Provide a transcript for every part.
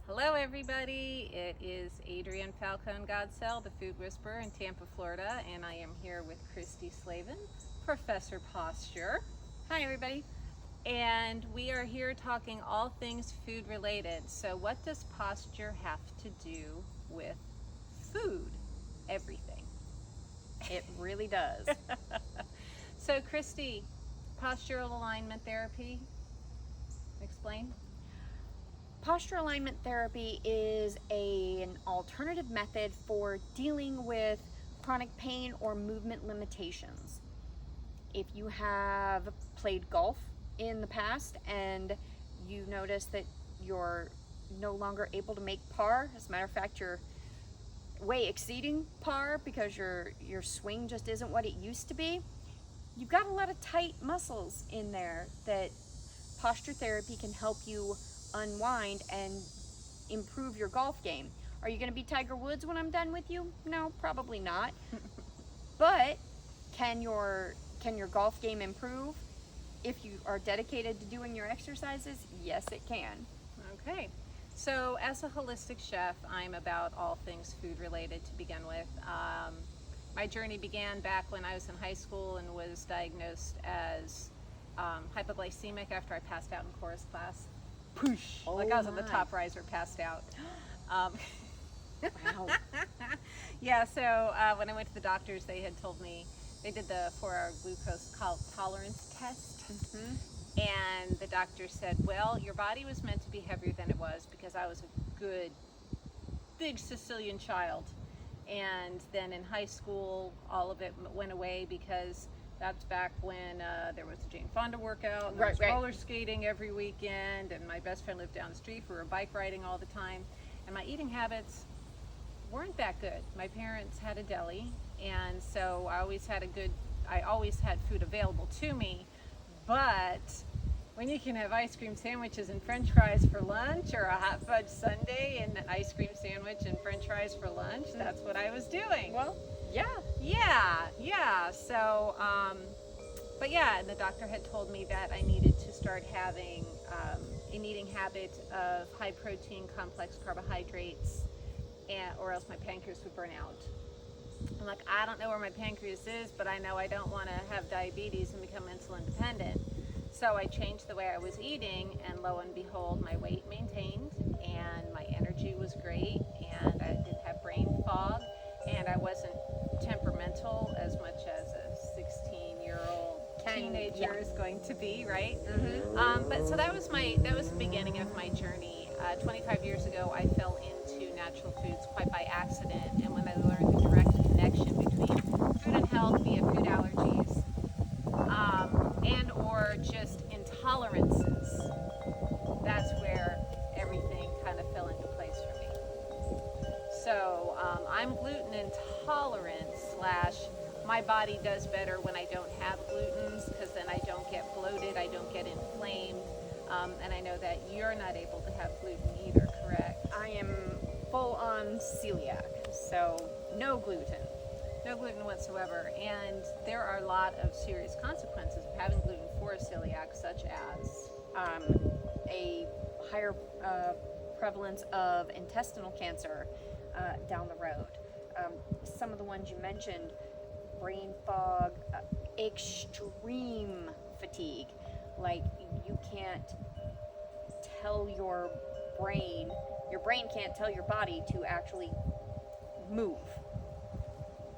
Hello everybody, it is Adrienne Falcone Godsell, the Food Whisperer in Tampa, Florida, and I am here with Christy Slavin, Professor Posture. Hi, everybody. And we are here talking all things food related. So what does posture have to do with food? Everything. It really does. So Christy, postural alignment therapy, explain. Posture alignment therapy is an alternative method for dealing with chronic pain or movement limitations. If you have played golf in the past and you notice that you're no longer able to make par, as a matter of fact, you're way exceeding par because your swing just isn't what it used to be, you've got a lot of tight muscles in there that posture therapy can help you unwind and improve your golf game. Are you going to be Tiger Woods when I'm done with you? No, probably not. But can your golf game improve if you are dedicated to doing your exercises? Yes, it can. Okay. So as a holistic chef, I'm about all things food related to begin with. My journey began back when I was in high school and was diagnosed as hypoglycemic after I passed out in chorus class. Poosh! Oh Like I was on the my. top riser, passed out. Um, Wow. yeah, so when I went to the doctors, they had told me, they did the 4-hour glucose tolerance test. Mm-hmm. And the doctor said, well, your body was meant to be heavier than it was because I was a good, big Sicilian child. And then in high school, all of it went away because that's back when there was the Jane Fonda workout, and I was roller skating every weekend, and my best friend lived down the street. We were bike riding all the time. And my eating habits weren't that good. My parents had a deli, and so I always had food available to me. But when you can have ice cream sandwiches and french fries for lunch, or a hot fudge sundae and an ice cream sandwich and french fries for lunch, that's what I was doing. Well, yeah. Yeah. So, but yeah, and the doctor had told me that I needed to start having an eating habit of high protein, complex carbohydrates, or else my pancreas would burn out. I'm like, I don't know where my pancreas is, but I know I don't want to have diabetes and become insulin dependent. So I changed the way I was eating, and lo and behold, my weight maintained, and my energy was great, and I didn't have brain fog, and I wasn't temperamental as much as a 16-year-old teenager is going to be, right? Mm-hmm. But so that was the beginning of my journey. 25 years ago, I fell into natural foods quite by accident, and when I learned the direct connection between food and health via food allergies, and or just intolerances, that's where everything kind of fell into place for me. So I'm gluten intolerant / my body does better when I don't have glutens, because then I don't get bloated, I don't get inflamed, and I know that you're not able to have gluten either, correct? I am full on celiac, so no gluten. No gluten whatsoever, and there are a lot of serious consequences of having gluten for a celiac, such as A higher prevalence of intestinal cancer down the road. Some of the ones you mentioned, brain fog, extreme fatigue. Like you can't tell your brain can't tell your body to actually move.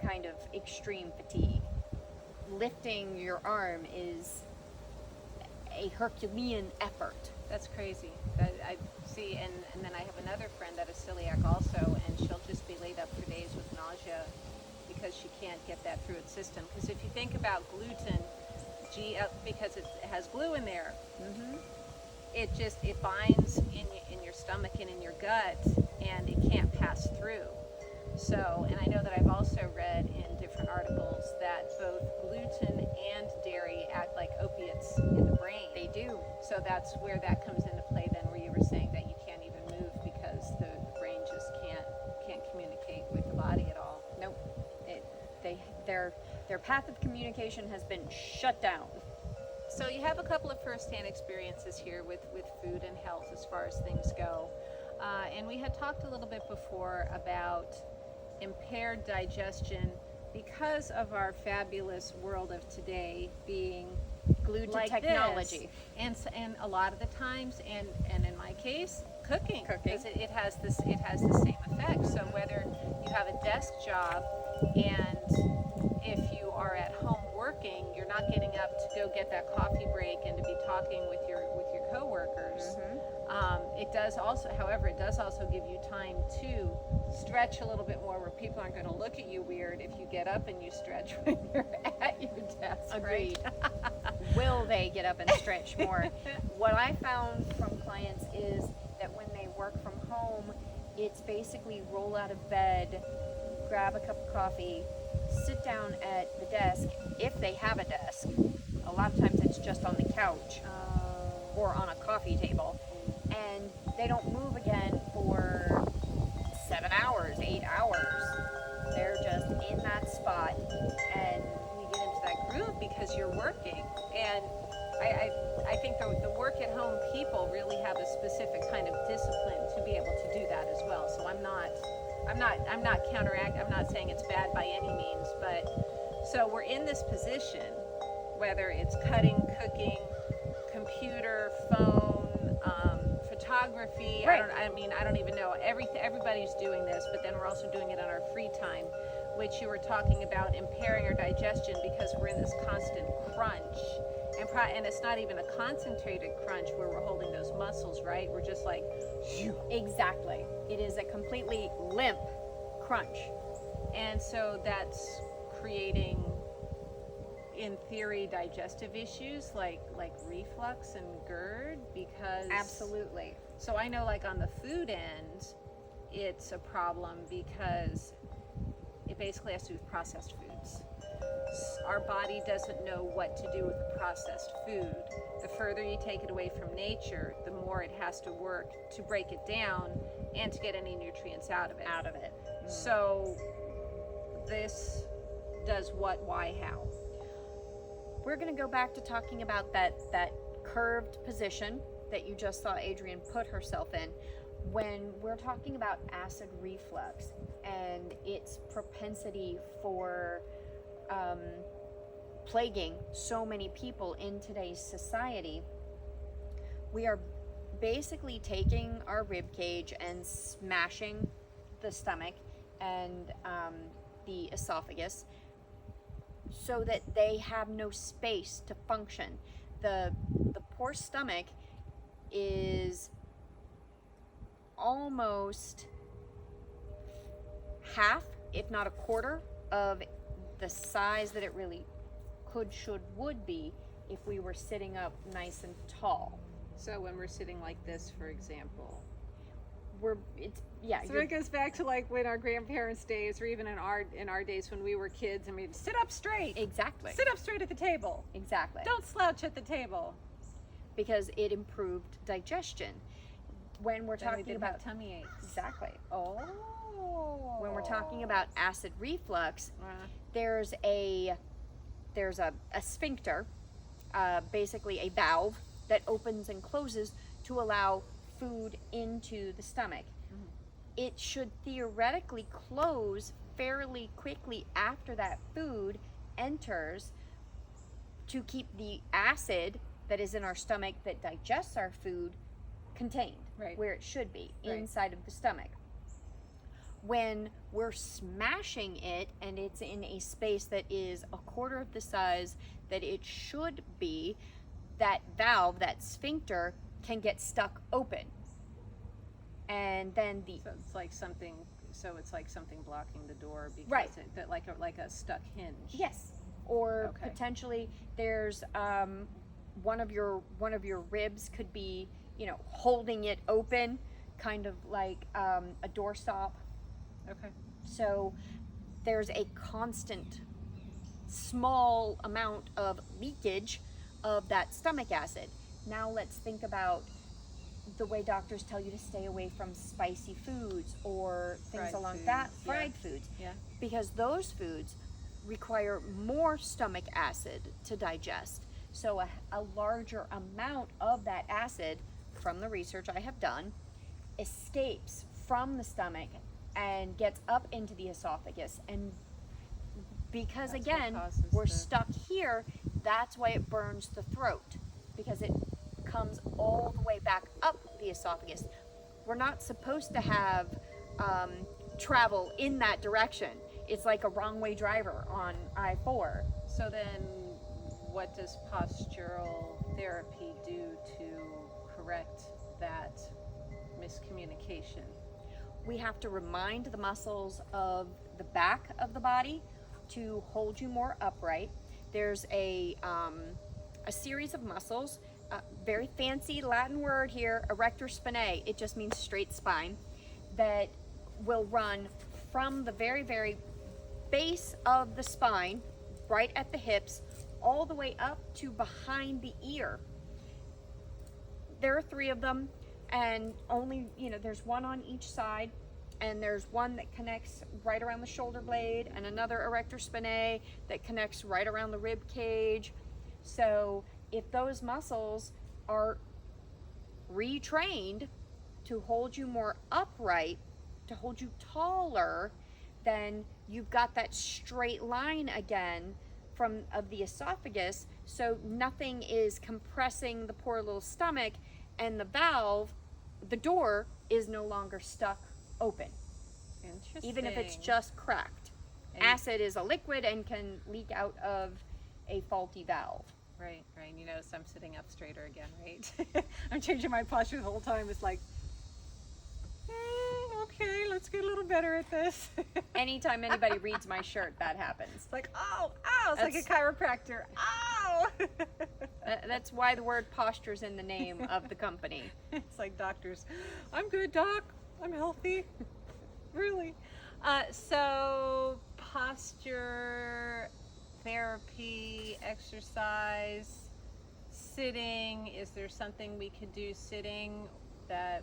Kind of extreme fatigue. Lifting your arm is a Herculean effort. that's crazy. I see, and then I have another friend that is celiac also, and she'll just be laid up for days with nausea because she can't get that through its system. Because if you think about gluten, because it has glue in there, Mm-hmm. it binds in your stomach and in your gut, and it can't pass through. So, and I know that I've also read in different articles that both gluten and dairy act like opiates in the brain. They do. So that's where that comes into play then, where you were saying that you can't even move because the brain just can't communicate with the body at all. Nope. Their path of communication has been shut down. So you have a couple of first-hand experiences here with food and health as far as things go. and we had talked a little bit before about impaired digestion because of our fabulous world of today being Glued like to technology. this. And a lot of the times, and in my case, cooking, Cooking. because it has the same effect. So whether you have a desk job, and if you are at home working, you're not getting up to go get that coffee break and to be talking with your coworkers. It does also, however, it does also give you time to stretch a little bit more, where people aren't going to look at you weird if you get up and you stretch when you're at your desk. Agreed. Right? Will they get up and stretch more? What I found from clients is that when they work from home, it's basically roll out of bed, grab a cup of coffee, sit down at the desk, if they have a desk. A lot of times it's just on the couch or on a coffee table, and they don't move again for 7 hours, 8 hours. They're just in that spot, and You get into that groove because you're working. And I think the work at home people really have a specific kind of discipline to be able to do that as well. So I'm not saying it's bad by any means, but so we're in this position, whether it's cutting, cooking, computer, phone, photography. Right. I don't even know. Everybody's doing this, but then we're also doing it on our free time, which you were talking about impairing our digestion because we're in this constant crunch. And it's not even a concentrated crunch where we're holding those muscles, right? We're just like, exactly. It is a completely limp crunch. and so that's creating, in theory, digestive issues like reflux and GERD, because Absolutely. So I know, like on the food end, it's a problem because it basically has to do with processed foods. Our body doesn't know what to do with the processed food. The further you take it away from nature, the more it has to work to break it down and to get any nutrients out of it. So this does what, why, how? We're going to go back to talking about that curved position that you just saw Adrienne put herself in. When we're talking about acid reflux and its propensity for plaguing so many people in today's society, we are basically taking our rib cage and smashing the stomach and the esophagus so that they have no space to function. The poor stomach is almost half, if not a quarter, of the size that it really could, should, would be if we were sitting up nice and tall. So when we're sitting like this, for example. So it goes back to like when our grandparents' days, or even in our days when we were kids, and we'd sit up straight. Exactly. Sit up straight at the table. Exactly. Don't slouch at the table. Because it improved digestion. When we're Then we talking didn't about have tummy aches. exactly. Oh. When we're talking about acid reflux, Uh, there's a sphincter, basically a valve that opens and closes to allow food into the stomach. It should theoretically close fairly quickly after that food enters to keep the acid that is in our stomach that digests our food contained, Right. where it should be, Right. inside of the stomach. When we're smashing it and it's in a space that is a quarter of the size that it should be, that valve, that sphincter, can get stuck open. And then so it's like something blocking the door because Right. like a stuck hinge. yes, or Okay. potentially there's one of your ribs could be, holding it open, kind of like a doorstop. Okay. So there's a constant small amount of leakage of that stomach acid. Now let's think about the way doctors tell you to stay away from spicy foods or things Fried along that, foods, fried yeah. foods, Yeah. because those foods require more stomach acid to digest. So a larger amount of that acid, from the research I have done, escapes from the stomach and gets up into the esophagus. And because That's what again, causes we're the- stuck here, that's why it burns the throat, because it comes all the way back up the esophagus. We're not supposed to have travel in that direction. It's like a wrong way driver on I-4. So then, what does postural therapy do to correct that miscommunication? We have to remind the muscles of the back of the body to hold you more upright. There's a series of muscles, very fancy Latin word here, erector spinae. It just means straight spine, that will run from the very, very base of the spine, right at the hips, all the way up to behind the ear. There are 3 of them, and only, there's one on each side, and there's one that connects right around the shoulder blade, and another erector spinae that connects right around the rib cage. So if those muscles are retrained to hold you more upright, to hold you taller, then you've got that straight line again of the esophagus, so nothing is compressing the poor little stomach, and the valve, the door, is no longer stuck open, Interesting. even if it's just cracked. And- Acid is a liquid and can leak out of a faulty valve. Right. You notice I'm sitting up straighter again, right? I'm changing my posture the whole time. It's like, okay, let's get a little better at this. Anytime anybody reads my shirt, that happens. It's like, ow, it's like a chiropractor. Ow! That's why the word posture is in the name of the company. It's like doctors. I'm good, doc. I'm healthy. Really. So posture therapy, exercise, sitting. Is there something we could do sitting that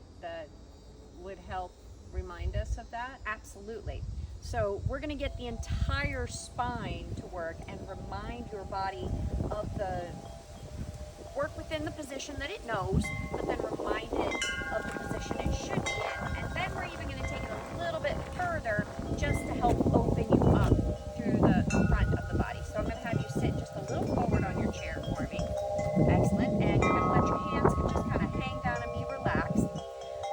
would help remind us of that? Absolutely. So we're going to get the entire spine to work and remind your body of the work within the position that it knows, but then remind it of the position it should be in. And then we're even going to take it a little bit further just to help open you up through the front of the body. So I'm going to have you sit just a little forward on your chair for me. Excellent. And you're going to let your hands just kind of hang down and be relaxed.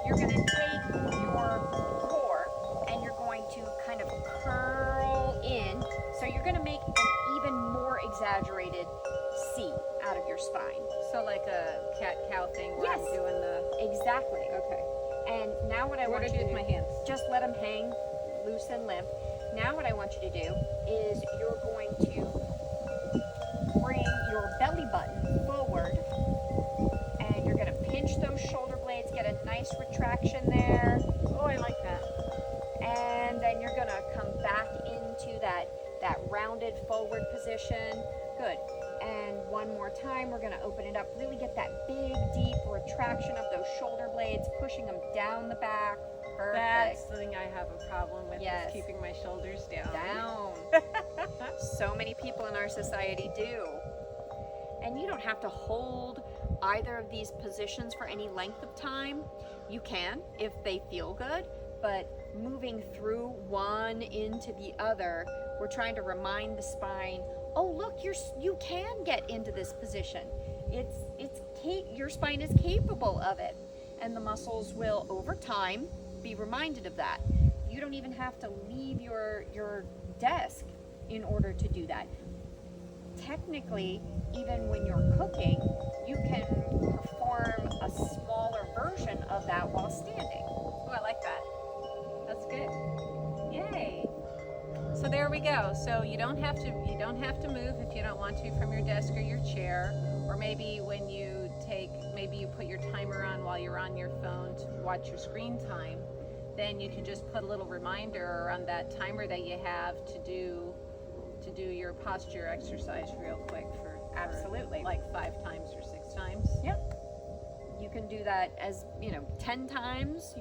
You're going to take your core and you're going to kind of curl in. So you're going to make an even more exaggerated C out of your spine. So like a cat-cow thing where Yes. I'm doing the... Exactly. Okay. And now what I What want do you I to do with my hands? just let them hang loose and limp. Now what I want you to do is you're going to bring your belly button forward and you're going to pinch those shoulder blades, get a nice retraction there. Oh, I like that. And then you're going to come back into that rounded forward position. Good. And one more time, we're going to open it up. Really get that big, deep retraction of those shoulder blades, pushing them down the back. Perfect. That's the thing I have a problem with, Yes. is keeping my shoulders down. Down. So many people in our society do. And you don't have to hold either of these positions for any length of time. You can if they feel good, but moving through one into the other, we're trying to remind the spine, oh look, you can get into this position. Your spine is capable of it, and the muscles will over time be reminded of that. You don't even have to leave your desk in order to do that. Technically, even when you're cooking, you can perform a smaller version of that while standing. Oh, I like that. That's good. Yay. So there we go. So you don't have to move if you don't want to from your desk or your chair, or maybe when you put your timer on while you're on your phone to watch your screen time. Then you can just put a little reminder on that timer that you have to do your posture exercise real quick for Absolutely. like 5 times or 6 times. Yep. You can do that as 10 times.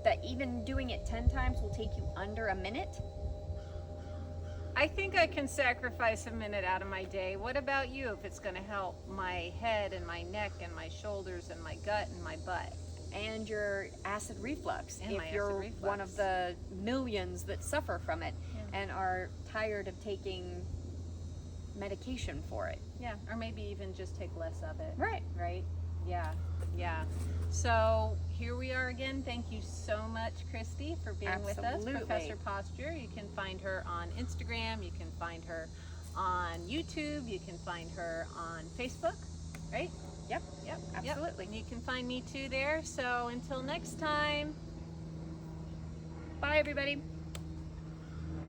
That even doing it 10 times will take you under a minute. I think I can sacrifice a minute out of my day. What about you, if it's going to help my head and my neck and my shoulders and my gut and my butt? and your acid reflux. And my if acid you're reflux. one of the millions that suffer from it Yeah. and are tired of taking medication for it. Yeah, or maybe even just take less of it. Right. Right? Yeah, yeah. So here we are again. Thank you so much, Christy, for being with us. Absolutely. Professor Posture. You can find her on Instagram. You can find her on YouTube. You can find her on Facebook. Right? Yep. Yep. Absolutely. Yep. You can find me too there. So until next time. Bye, everybody.